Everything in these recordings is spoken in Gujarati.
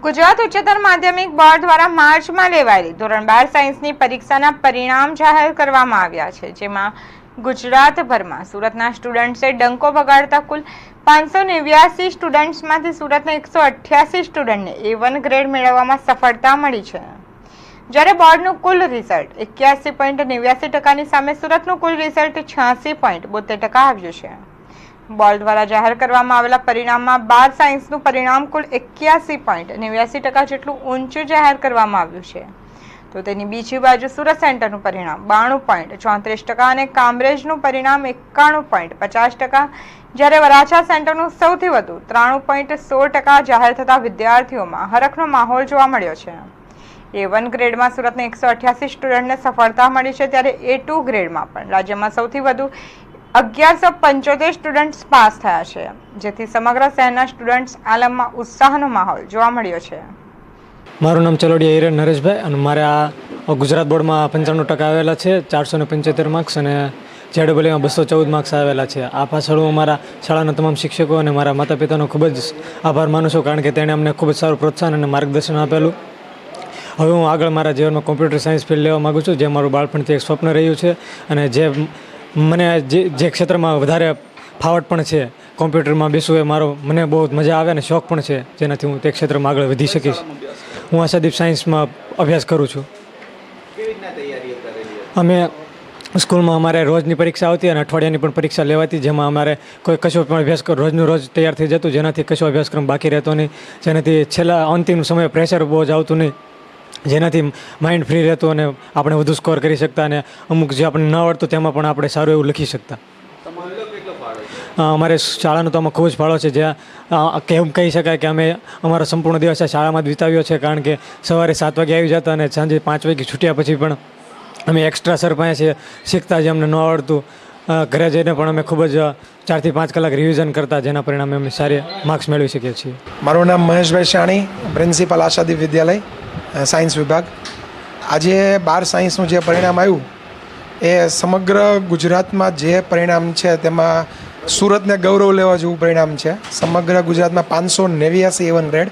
ગુજરાત ઉચ્ચતર માધ્યમિક બોર્ડ દ્વારા માર્ચમાં લેવાયેલી ધોરણ 12 સાયન્સની પરીક્ષાના પરિણામ જાહેર કરવામાં આવ્યા છે, જેમાં ગુજરાતભરમાં સુરતના સ્ટુડન્ટ્સે ડંકો વગાડતા કુલ 589 સ્ટુડન્ટ્સમાંથી સુરતના 188 સ્ટુડન્ટને A1 ગ્રેડ મેળવવામાં સફળતા મળી છે, જ્યારે બોર્ડનું કુલ રિઝલ્ટ 81.89%ની સામે સુરતનું કુલ રિઝલ્ટ 86.72% આવ્યું છે। બોર્ડ દ્વારા જાહેર કરવામાં આવેલા પરિણામમાં 12 સાયન્સનું પરિણામ કુલ 81.89% જેટલું ઊંચું જાહેર કરવામાં આવ્યું છે, તો તેની બીજી બાજુ સુરત સેન્ટરનું પરિણામ 92.34% અને કામરેજનું પરિણામ 91.50%, જ્યારે વરાછા સેન્ટરનું સૌથી વધુ 93.16% જાહેર થતા વિદ્યાર્થીઓમાં હરખનો માહોલ જોવા મળ્યો છે। A1 ગ્રેડમાં સુરતના 188 સ્ટુડન્ટને સફળતા મળી છે, ત્યારે A2 ગ્રેડમાં પણ રાજ્યમાં સૌથી વધુ 1175 સ્ટુડન્ટ્સ પાસ થયા છે, જેથી સમગ્ર શહેરના સ્ટુડન્ટ્સ આલમમાં ઉત્સાહનો માહોલ જોવા મળ્યો છે। મારું નામ ચલોડિયા હિરેન નરેશભાઈ અને મારે આ ગુજરાત બોર્ડમાં 95% આવેલા છે, 475 માર્ક્સ અને JEEમાં 214 માર્ક્સ આવેલા છે। આ પાછળ હું મારા શાળાના તમામ શિક્ષકો અને મારા માતા પિતાનો ખૂબ જ આભાર માનું છું, કારણ કે તેણે અમને ખૂબ જ સારું પ્રોત્સાહન અને માર્ગદર્શન આપેલું। હવે હું આગળ મારા જીવનમાં કોમ્પ્યુટર સાયન્સ ફિલ્ડ લેવા માગું છું, જે મારું બાળપણથી એક સ્વપ્ન રહ્યું છે અને મને જે ક્ષેત્રમાં વધારે ફાવટ પણ છે, કોમ્પ્યુટરમાં બેસવું એ મને બહુ મજા આવે અને શોખ પણ છે, જેનાથી હું તે ક્ષેત્રમાં આગળ વધી શકીશ। હું આશાદીપ સાયન્સમાં અભ્યાસ કરું છું। અમે સ્કૂલમાં અમારે રોજની પરીક્ષા આવતી અને અઠવાડિયાની પણ પરીક્ષા લેવાતી, જેમાં અમારે કશો પણ અભ્યાસ રોજનું રોજ તૈયાર થઈ જતું, જેનાથી કશો અભ્યાસક્રમ બાકી રહેતો નહીં, જેનાથી છેલ્લા અંતિમ સમયે પ્રેશર બહુ જ આવતું નહીં, જેનાથી માઇન્ડ ફ્રી રહેતું અને આપણે વધુ સ્કોર કરી શકતા અને અમુક જે આપણને ન આવડતું તેમાં પણ આપણે સારું એવું લખી શકતા। અમારે શાળાનો તો આમાં ખૂબ જ ફાળો છે, જ્યાં કેમ કહી શકાય કે અમે અમારો સંપૂર્ણ દિવસ શાળામાં જ વિતાવ્યો છે, કારણ કે સવારે 7 વાગે આવી જતા અને સાંજે 5 વાગે છૂટ્યા પછી પણ અમે એક્સ્ટ્રા સર પાસે શીખતા, જે અમને ન આવડતું ઘરે જઈને પણ અમે ખૂબ જ 4 થી 5 કલાક રિવિઝન કરતા, જેના પરિણામે અમે સારી માર્ક્સ મેળવી શકીએ છીએ। મારું નામ મહેશભાઈ શાણી, પ્રિન્સિપાલ આશાદીપ વિદ્યાલય સાયન્સ વિભાગ। આજે 12 સાયન્સનું જે પરિણામ આવ્યું એ સમગ્ર ગુજરાતમાં જે પરિણામ છે તેમાં સુરતને ગૌરવ લેવા જેવું પરિણામ છે। સમગ્ર ગુજરાતમાં 589 A1 ગ્રેડ,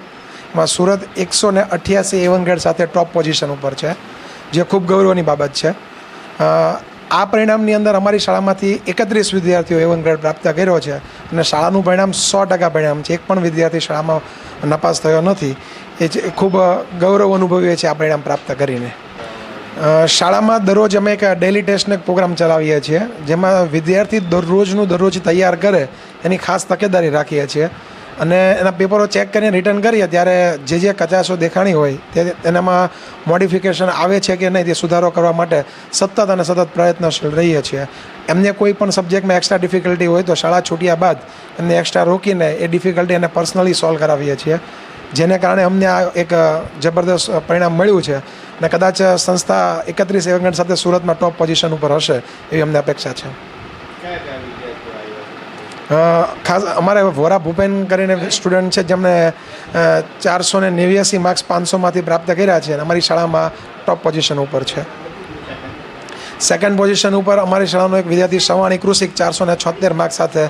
એમાં સુરત 188 A1 ગ્રેડ સાથે ટોપ પોઝિશન ઉપર છે, જે ખૂબ ગૌરવની બાબત છે। આ પરિણામની અંદર અમારી શાળામાંથી 31 વિદ્યાર્થીઓ A1 ગ્રેડ પ્રાપ્ત કર્યો છે અને શાળાનું પરિણામ 100% પરિણામ છે, એક પણ વિદ્યાર્થી શાળામાં નપાસ થયો નથી, એ ખૂબ ગૌરવ અનુભવીએ છીએ આ પરિણામ પ્રાપ્ત કરીને। શાળામાં દરરોજ અમે એક ડેલી ટેસ્ટનો એક પ્રોગ્રામ ચલાવીએ છીએ, જેમાં વિદ્યાર્થી દરરોજ તૈયાર કરે એની ખાસ તકેદારી રાખીએ છીએ અને એના પેપરો ચેક કરીને રિટર્ન કરીએ ત્યારે જે કચાશો દેખાણી હોય તે એનામાં મોડિફિકેશન આવે છે કે નહીં તે સુધારો કરવા માટે સતત પ્રયત્નશીલ રહીએ છીએ। એમને કોઈ પણ સબ્જેક્ટમાં એક્સ્ટ્રા ડિફિકલ્ટી હોય તો શાળા છૂટ્યા બાદ એમને એક્સ્ટ્રા રોકીને એ ડિફિકલ્ટી એને પર્સનલી સોલ્વ કરાવીએ છીએ, જેને કારણે અમને આ એક જબરદસ્ત પરિણામ મળ્યું છે અને કદાચ સંસ્થા 31 A1 ગ્રેડ સાથે સુરતમાં ટોપ પોઝિશન ઉપર હશે એવી અમને અપેક્ષા છે। ખાસ અમારે વોરા ભૂપેન કરીને સ્ટુડન્ટ છે, જેમણે 489 માર્ક્સ 500માંથી પ્રાપ્ત કર્યા છે અને અમારી શાળામાં ટોપ પોઝિશન ઉપર છે। સેકન્ડ પોઝિશન ઉપર અમારી શાળાનો એક વિદ્યાર્થી સવાણી કૃષિક 476 માર્ક્સ સાથે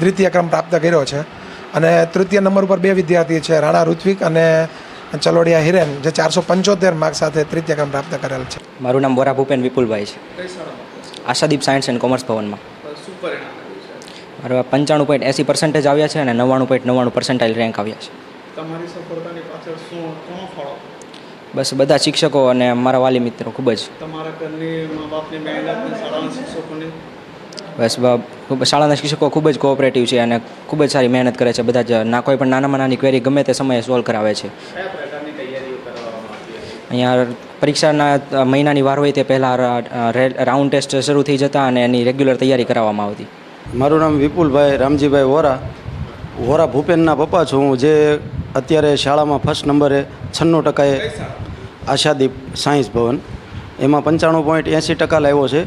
દ્વિતીય ક્રમ પ્રાપ્ત કર્યો છે અને તૃતીય નંબર ઉપર 2 વિદ્યાર્થી છે, રાણા ઋત્વિક અને ચલોડિયા હિરેન, જે 475 માર્ક્સ સાથે તૃતીય ક્રમ પ્રાપ્ત કરેલ છે। મારું નામ વોરા ભૂપેન વિપુલભાઈ છે, આશાદીપ સાયન્સ એન્ડ કોમર્સ ભવનમાં। મારા 95.80% આવ્યા છે અને 99.99% રેન્ક આવ્યા છે। તમારી સફળતાની પાછળ કોનો ફાળો? બસ બધા શિક્ષકો અને મારા વાલી મિત્રો, ખૂબ જ તમારા ઘરની મા બાપની મહેનત અને શાળાના શિક્ષકોની? બસ શાળાના શિક્ષકો ખૂબ જ કોઓપરેટિવ છે અને ખૂબ જ સારી મહેનત કરે છે, બધા જ કોઈ પણ નાનામાં નાની ક્વેરી ગમે તે સમયે સોલ્વ કરાવે છે। કયા પ્રકારની તૈયારીઓ કરવામાં આવતી હતી? અહીંયા પરીક્ષાના મહિનાની વાર હોય તે પહેલાં રાઉન્ડ ટેસ્ટ શરૂ થઈ જતા અને એની રેગ્યુલર તૈયારી કરાવવામાં આવતી। મારું નામ વિપુલભાઈ રામજીભાઈ વોરા ભૂપેનના પપ્પા છું હું, જે અત્યારે શાળામાં ફર્સ્ટ નંબરે 96% આશાદીપ સાયન્સ ભવન, એમાં 95.80% લાવ્યો છે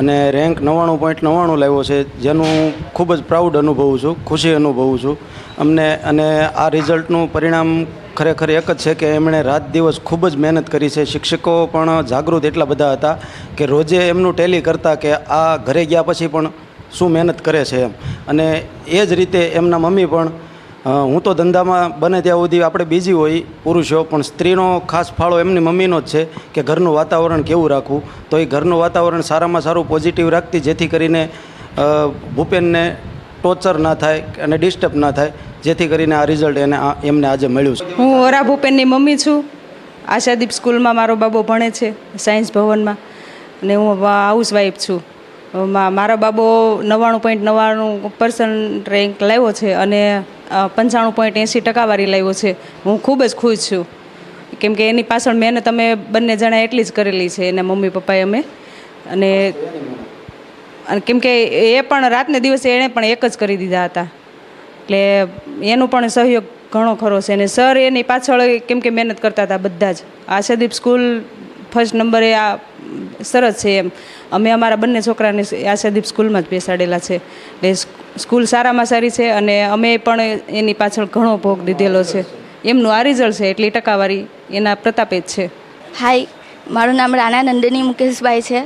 અને રેન્ક 99.99 લાવ્યો છે, જેનું ખૂબ જ પ્રાઉડ અનુભવું છું, ખુશી અનુભવું છું અમને। અને આ રિઝલ્ટનું પરિણામ ખરેખર એક જ છે કે એમણે રાત દિવસ ખૂબ જ મહેનત કરી છે। શિક્ષકો પણ જાગૃત એટલા બધા હતા કે રોજે એમનું ટેલી કરતા કે આ ઘરે ગયા પછી પણ શું મહેનત કરે છે એમ, અને એ જ રીતે એમના મમ્મી પણ હું તો ધંધામાં બને ત્યાં સુધી આપણે બીજી હોય પુરુષો, પણ સ્ત્રીનો ખાસ ફાળો એમની મમ્મીનો જ છે કે ઘરનું વાતાવરણ કેવું રાખવું. તો એ ઘરનું વાતાવરણ સારામાં સારું પોઝિટિવ રાખતી, જેથી કરીને ભૂપેનને ટોર્ચર ના થાય અને ડિસ્ટર્બ ના થાય, જેથી કરીને આ રિઝલ્ટ એમને આજે મળ્યું છે. હું વોરા ભૂપેનની મમ્મી છું. આશાદીપ સ્કૂલમાં મારો બાબો ભણે છે, સાયન્સ ભવનમાં, અને હું હાઉસવાઈફ છું. મારો બાબો 99.99% રેન્ક લાવ્યો છે અને 95.80% લાવ્યો છે. હું ખૂબ જ ખુશ છું, કેમ કે એની પાછળ મહેનત અમે બંને જણા એટલી જ કરેલી છે, એના મમ્મી પપ્પાએ અમે. અને કેમ કે એ પણ રાતને દિવસે એણે પણ એક જ કરી દીધા હતા, એટલે એનું પણ સહયોગ ઘણો ખરો છે. અને સર એની પાછળ કેમ કે મહેનત કરતા હતા બધા જ. આશાદીપ સ્કૂલ ફર્સ્ટ નંબરે આ સરસ છે એમ. અમે અમારા બંને છોકરાને આશાદીપ સ્કૂલમાં જ બેસાડેલા છે, એટલે સ્કૂલ સારામાં સારી છે અને અમે પણ એની પાછળ ઘણો ભોગ દીધેલો છે. એમનું આ રિઝલ્ટ છે એટલી ટકાવારી એના પ્રતાપે જ છે. હાય, મારું નામ રાણા નંદિની મુકેશભાઈ છે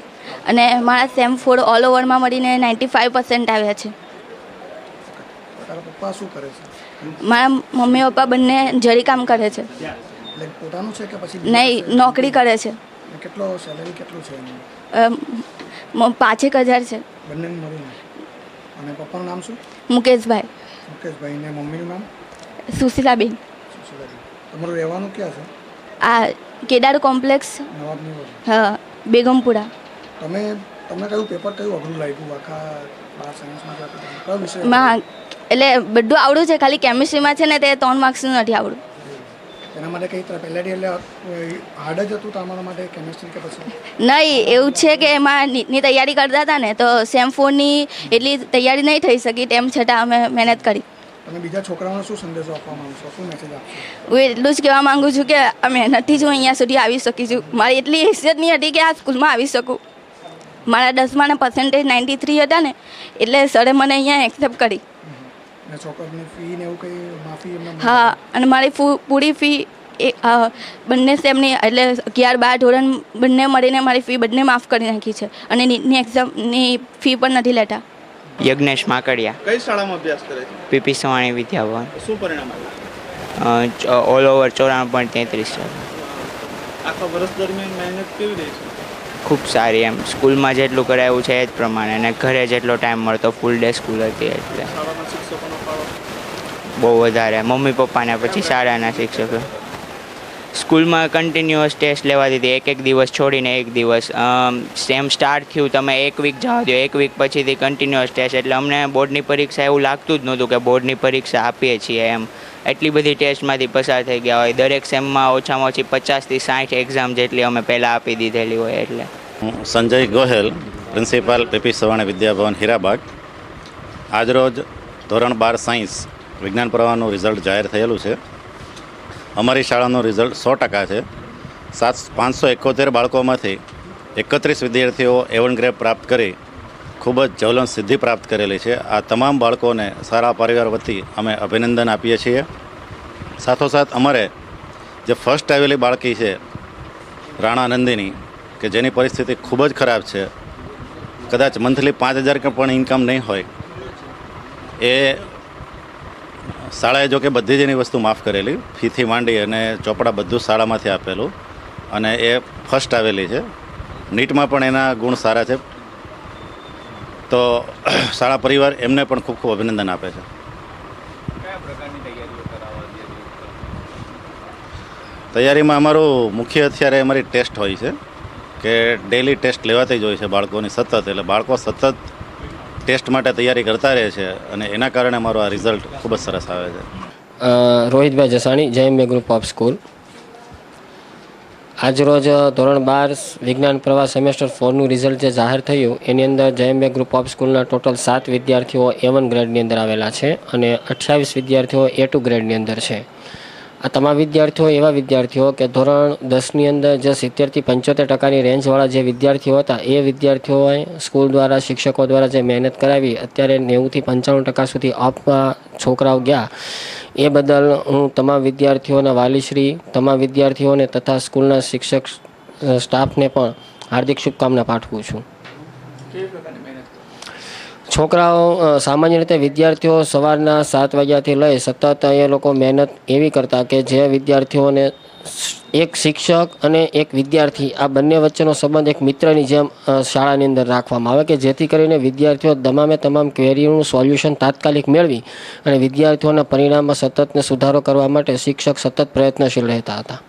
અને મારા સેમ 4 ઓલ ઓવરમાં મળીને 95% આવ્યા છે. તારા પપ્પા શું કરે છે? મારા મમ્મી પપ્પા બંને જરી કામ કરે છે. એટલે પોતાનું છે કે પછી નહીં, નોકરી કરે છે. કેટલો સેલરી કેટલું છે એનું? 5,000 છે. બંનેનું મળીને. અને પપ્પાનું નામ શું? મુકેશભાઈ. મુકેશભાઈ. ને મમ્મીનું નામ? સુશીલાબેન. તમારું રહેવાનું ક્યાં છે? આ કેદાર કોમ્પ્લેક્સ, નવાબની રોડ. હા, બેગમપુરા. તમને કયું પેપર કયું અઘરું લાગ્યું આખા 12 સાયન્સમાં? કયો વિષય? એટલે બધું આવડું છે, ખાલી કેમિસ્ટ્રીમાં છે ને તે 3 માર્ક્સનું નથી આવડું. એના માટે કઈ પહેલાંથી એટલે હાર્ડ જ હતું તમારા માટે કેમિસ્ટ્રી કે પછી? નહીં, એવું છે કે એમાં નીટની તૈયારી કરતા હતા ને, તો સેમ 4ની એટલી તૈયારી નહીં થઈ શકી, તેમ છતાં અમે મહેનત કરી. તમે બીજા છોકરાઓને શું સંદેશો આપવા માંગો છો? શું મેસેજ આપશો? હું એટલું જ કહેવા માગું છું કે આ મહેનતથી જ હું અહીંયા સુધી આવી શકી છું. મારી એટલી હેસિયત નહીં હતી કે આ સ્કૂલમાં આવી શકું. મારા 10માના પર્સન્ટેજ 93 હતા ને, એટલે સરે મને અહીંયા એક્સેપ્ટ કરી. અને છોકરાની ફી ને એવું કંઈ માફી એમને? હા, અને મારી પૂરી ફી બંને સેમની એટલે 11-12 ધોરણ બંને મળીને મારી ફી બંને માફ કરી નાખી છે. અને નીટની એક્ઝામની ફી પણ નથી લેતા. યજ્ઞેશ માકડિયા. કઈ શાળામાં અભ્યાસ કરે છે? પીપી સવાણી વિદ્યાભવન. શું પરિણામ આવ્યું? All over 94.33. આખા વર્ષ દરમિયાન મહેનત કેવી રહી છે? ખૂબ સારી એમ. સ્કૂલમાં જેટલું કરાયું છે એ જ પ્રમાણે, અને ઘરે જેટલો ટાઈમ મળતો, ફૂલ ડે સ્કૂલ હતી એટલે શાળાના શિક્ષકોનો ફાળો બહુ વધારે. મમ્મી પપ્પાને પછી શાળાના શિક્ષકો. સ્કૂલમાં કન્ટિન્યુઅસ ટેસ્ટ લેવાતી હતી, એક દિવસ છોડીને એક દિવસ. સેમ સ્ટાર્ટ થયું, તમે એક વીક જવા દો, એક વીક પછીથી કન્ટિન્યુઅસ ટેસ્ટ. એટલે અમને બોર્ડની પરીક્ષા એવું લાગતું જ નહોતું કે બોર્ડની પરીક્ષા આપીએ છીએ એમ. એટલી બધી ટેસ્ટમાંથી પસાર થઈ ગયા હોય. દરેક સેમમાં ઓછામાં ઓછી 50થી 60 એક્ઝામ જેટલી અમે પહેલાં આપી દીધેલી હોય. એટલે સંજય ગોહેલ, પ્રિન્સિપાલ પીપી સવાણી વિદ્યાભવન હીરાબાગ. આજરોજ ધોરણ 12 સાયન્સ વિજ્ઞાન પ્રવાહનું રિઝલ્ટ જાહેર થયેલું છે. અમારી શાળાનું રિઝલ્ટ 100% છે. 571 બાળકોમાંથી 31 વિદ્યાર્થીઓ A1 ગ્રેડ પ્રાપ્ત કરી ખૂબ જ જ્વલંત સિદ્ધિ પ્રાપ્ત કરેલી છે. આ તમામ બાળકોને સારા પરિવાર વતી અમે અભિનંદન આપીએ છીએ. સાથોસાથ અમારે જે ફર્સ્ટ આવેલી બાળકી છે રાણા નંદિની, કે જેની પરિસ્થિતિ ખૂબ જ ખરાબ છે, કદાચ મંથલી 5,000 પણ ઇન્કમ નહીં હોય, એ શાળાએ જો કે બધી જ એની વસ્તુ માફ કરેલી, ફીથી માંડી અને ચોપડા બધું શાળામાંથી આપેલું, અને એ ફર્સ્ટ આવેલી છે. નીટમાં પણ એના ગુણ સારા છે. તો શાળા પરિવાર એમને પણ ખૂબ ખૂબ અભિનંદન આપે છે. તૈયારીમાં અમારું મુખ્ય અત્યારે અમારી ટેસ્ટ હોય છે કે ડેલી ટેસ્ટ લેવાતી જ હોય છે બાળકોની સતત. એટલે બાળકો સતત ટેસ્ટ માટે તૈયારી કરતા રહે છે અને એના કારણે અમારું આ રિઝલ્ટ ખૂબ જ સરસ આવે છે. રોહિતભાઈ Jasani, JMB group of school. આજરોજ ધોરણ 12 વિજ્ઞાન પ્રવાહ સેમેસ્ટર 4નું રિઝલ્ટ જે જાહેર થયું એની અંદર JMB ગ્રુપ ઓફ સ્કૂલના ટોટલ 7 વિદ્યાર્થીઓ A1 ગ્રેડની અંદર આવેલા છે અને 28 વિદ્યાર્થીઓ A2 ગ્રેડની અંદર છે. આ તમામ વિદ્યાર્થીઓ એવા વિદ્યાર્થીઓ કે ધોરણ 10ની અંદર જે 70થી 75% રેન્જવાળા જે વિદ્યાર્થીઓ હતા, એ વિદ્યાર્થીઓએ સ્કૂલ દ્વારા, શિક્ષકો દ્વારા જે મહેનત કરાવી, અત્યારે 90થી 95% સુધી અપમાં છોકરાઓ ગયા. એ બદલ હું તમામ વિદ્યાર્થીઓના વાલીશ્રી, તમામ વિદ્યાર્થીઓને તથા સ્કૂલના શિક્ષક સ્ટાફને પણ હાર્દિક શુભકામના પાઠવું છું. છોકરાઓ સામાન્ય રીતે વિદ્યાર્થીઓ સવારના 7 વાગ્યાથી લઈ સતત એ લોકો મહેનત એવી કરતા કે જે વિદ્યાર્થીઓને એક શિક્ષક અને એક વિદ્યાર્થી આ બંને વચ્ચેનો સંબંધ એક મિત્રની જેમ શાળાની અંદર રાખવામાં આવે કે જેથી કરીને વિદ્યાર્થીઓ તમામ ક્વેરીનું સોલ્યુશન તાત્કાલિક મેળવી અને વિદ્યાર્થીઓના પરિણામમાં સતત સુધારો કરવા માટે શિક્ષક સતત પ્રયત્નશીલ રહેતા હતા.